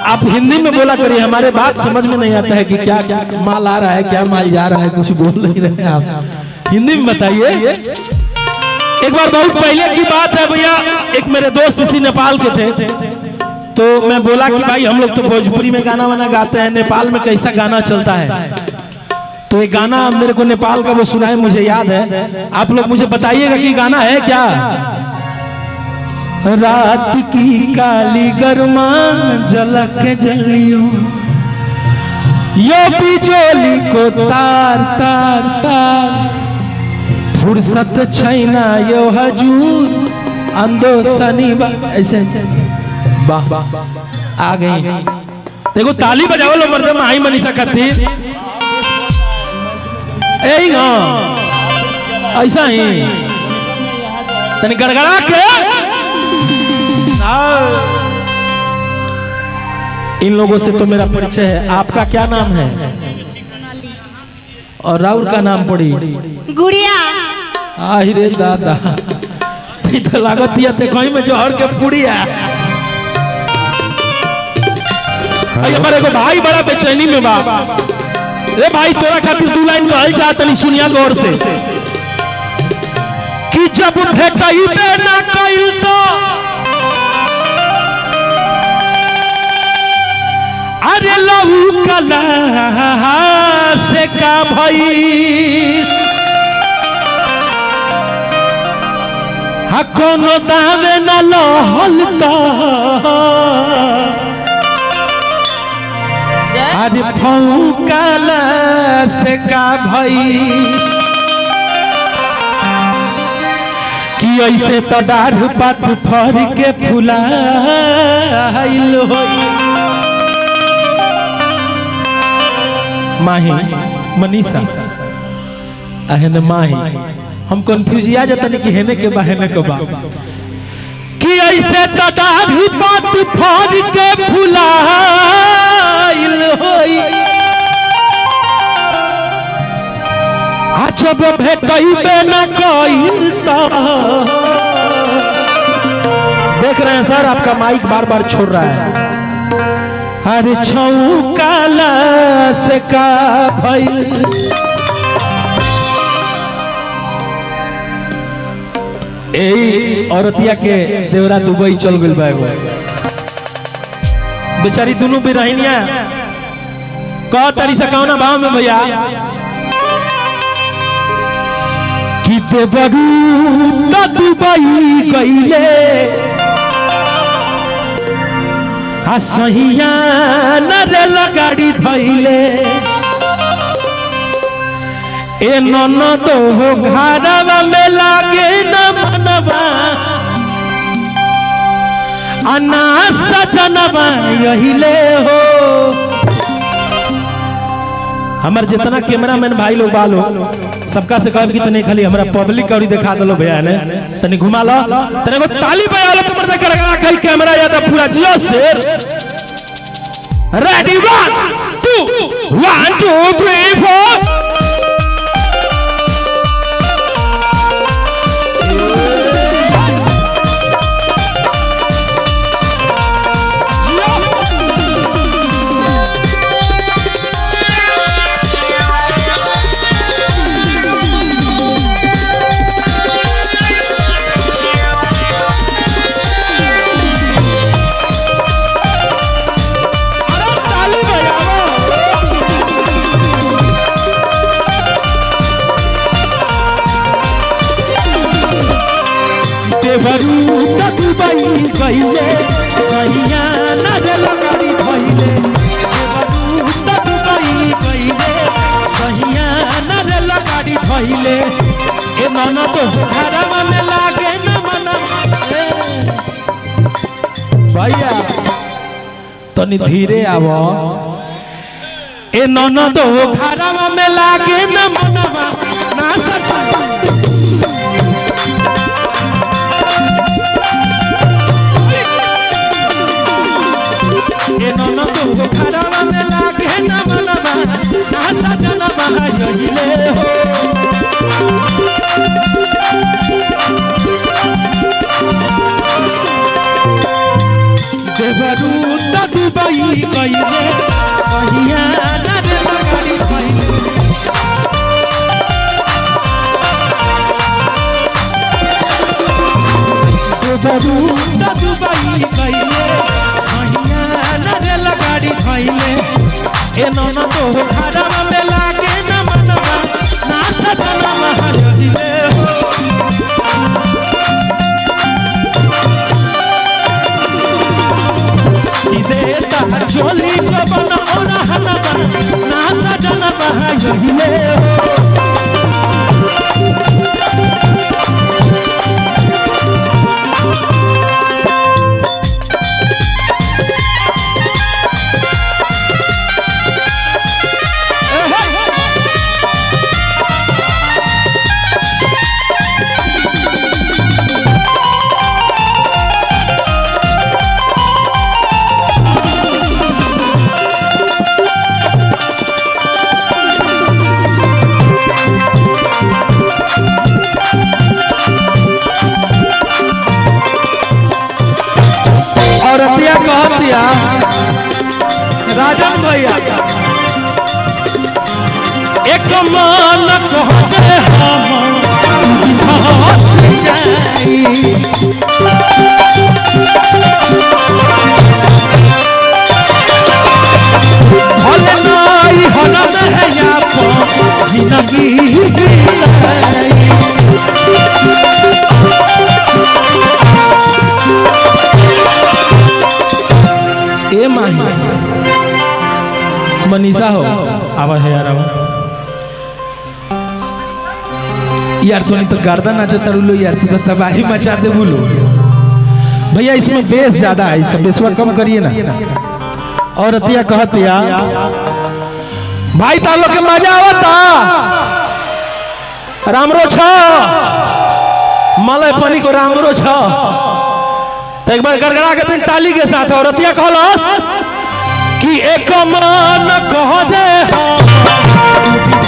आप हिंदी में बोला करिए, हमारे बात समझ में नहीं आता है कि क्या क्या माल आ रहा है, क्या माल जा रहा है, कुछ बोल नहीं रहे आप, हिंदी में बताइए। एक बार बहुत पहले की बात है भैया, एक मेरे दोस्त इसी नेपाल के थे, तो मैं बोला कि भाई हम लोग तो भोजपुरी में गाना वाना गाते हैं, नेपाल में कैसा गाना चलता है। तो एक गाना मेरे को नेपाल का वो सुना है, मुझे याद है, आप लोग मुझे बताइएगा कि गाना है क्या। रात की काली गरमा झलक जलियो, यो बिजली को तार तार तार, फुर्सत छैना यो हजूर अंदो शनिवार, ऐसे वाह आ गई। देखो ताली बजाओ लो मर्द माही मनीषा खातिर, यही ना ऐसा ही तनी गड़गड़ा के। इन लोगों से तो मेरा परिचय है। आपका क्या नाम है? और राहुल का नाम पड़ी गुड़िया। रे दादा तो लागत कहीं में जोहर के पुड़िया। हमारे को भाई बड़ा बेचैनी में बा, रे भाई तोरा खातिर 2 लाइन कहल चाहत नहीं, सुनिया गौर से कि जब भेटई बे ना कइल तो अरे लहू कला से का भई, हा कोनो दावे न लहल तो अरे फौकाला से का भई, कि ऐसे तो डाढ़ पात फर के फुलाइल होई। माही मनीषा अहन माही, हम कंफ्यूज आ जाता नहीं कि हेने के बा हेने के बा, कि ऐसे तो डाढ़ पात फर के फुलाइल होई, जब भेटई बे न कइल तो। देख रहे हैं सर, आपका माइक बार बार छोड़ रहा है। अरे छौकाला से का भइल, ए औरतिया के देवरा दुबई चल गइल बा, बेचारी दोनों भी रहनिया कह तरी से कौना भाव में भैया, कि देवरू त दुबई गइले आ सहिया न रेल गाड़ी धइले, ए ननद हो घरवा में लागे न मनवा, अना सजनवा यहिले हो। हमारे जितना कैमरामैन भाई लोग बालो सबका से कह कि तने खाली हमरा पब्लिक और दिखा दलो भैया ने, तने घुमा लो, तने को ताली बजा लो, तुम से गड़गड़ा कहीं कैमरा या तो पूरा जियो से रेडी 1 2 3 4। देवरू त दुबई गइले सहिया न रेल गाड़ी धइले, देवरू त दुबई गइले सहिया न रेल गाड़ी धइले, ए ननद घरवा में लागे न मनवा। भैया तनी धीरे आवो, ए ननद घरवा में लागे न मनवा ना सका। घरवा में लागे न मनवा ना सजनवा यहिले हो। देवरू त दुबई कइले कहिया ना रे लगाड़ी खइले जरू दुबई कइले कहिया ना रे लगाड़ी खइले ए नन तो घरवा में लागे न मनवा ना सजना महले झोली को बना हनवा ना सजना महले औरतिया कहतिया राजन भैया एक मन कहते भले नाई हनन है या जिंदगी ए माही मनीषा हो आवा है यार तो नहीं तो गर्दन नाचता रुलो यार तू तो तबाही मचा दे बोलो भैया इसमें बेस ज्यादा है इसका बेसवा कम करिए ना और अतिया कहतिया भाई तालो के मजा आवता रामरो छ मलय पानी को रामरो छ एक बार गड़गड़ा के ताली के साथ औरतिया कहलस कि एक मन कह दे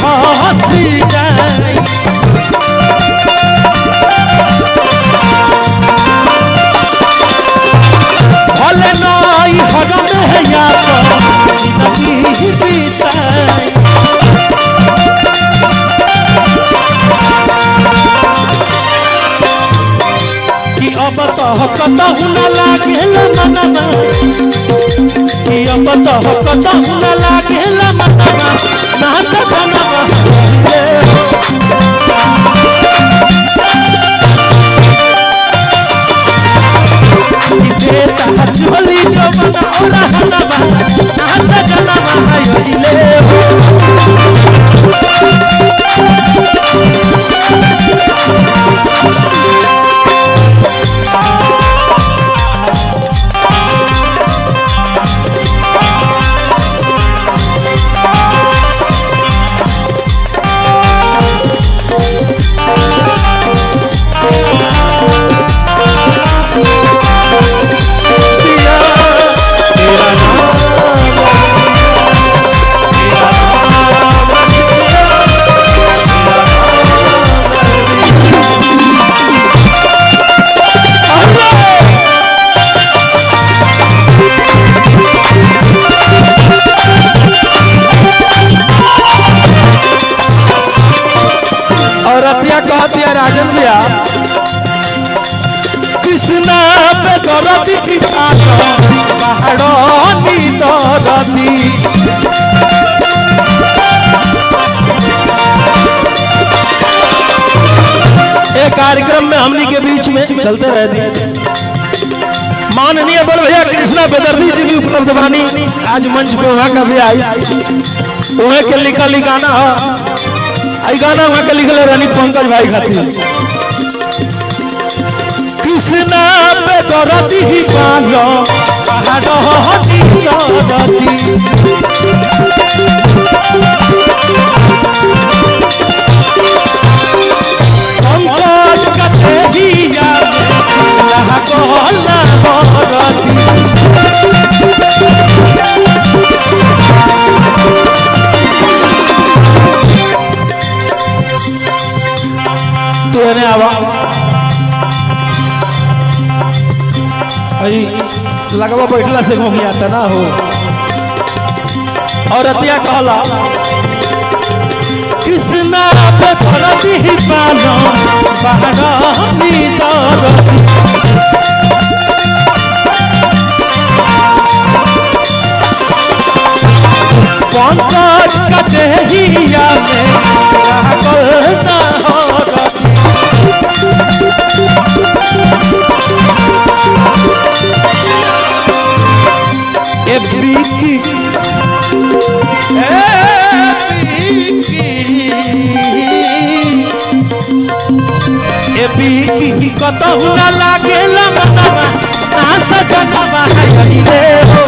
हंसी जाए भले नाई हगन है या जिंदगी बीताए कि अब तो कतहु न लागेला मनवा कि अब तो कतहु न लागेला मनवा ना सजनवा देता झोली जो बना हनवा ना सजनवा हयले राजन भैया कृष्णा पे दरदी कृष्णा पहाड़ी दरदी एक कार्यक्रम में हमनी के बीच में चलते रहते माननीय बड़ भैया कृष्णा बेदर्दी जी भी उपलब्ध बानी आज मंच पे वहाँ का भी आई वहाँ के लिखल गाना आई गाना वहाँ के लिखल रानी पंकज भाई खातिर कृष्णा पे दरदी ही पालो पहाड़ी दरदी पंकज कते हिया लहा कोला लगवा बैठला से घूम आता ना हो। और अतिया कहला कृष्णा बखरती पानो बहरामी दरती पंकज कचहिया में लागल ना ए बीकी कतहु ना लागेला मनवा ना सजनवा है रे हो।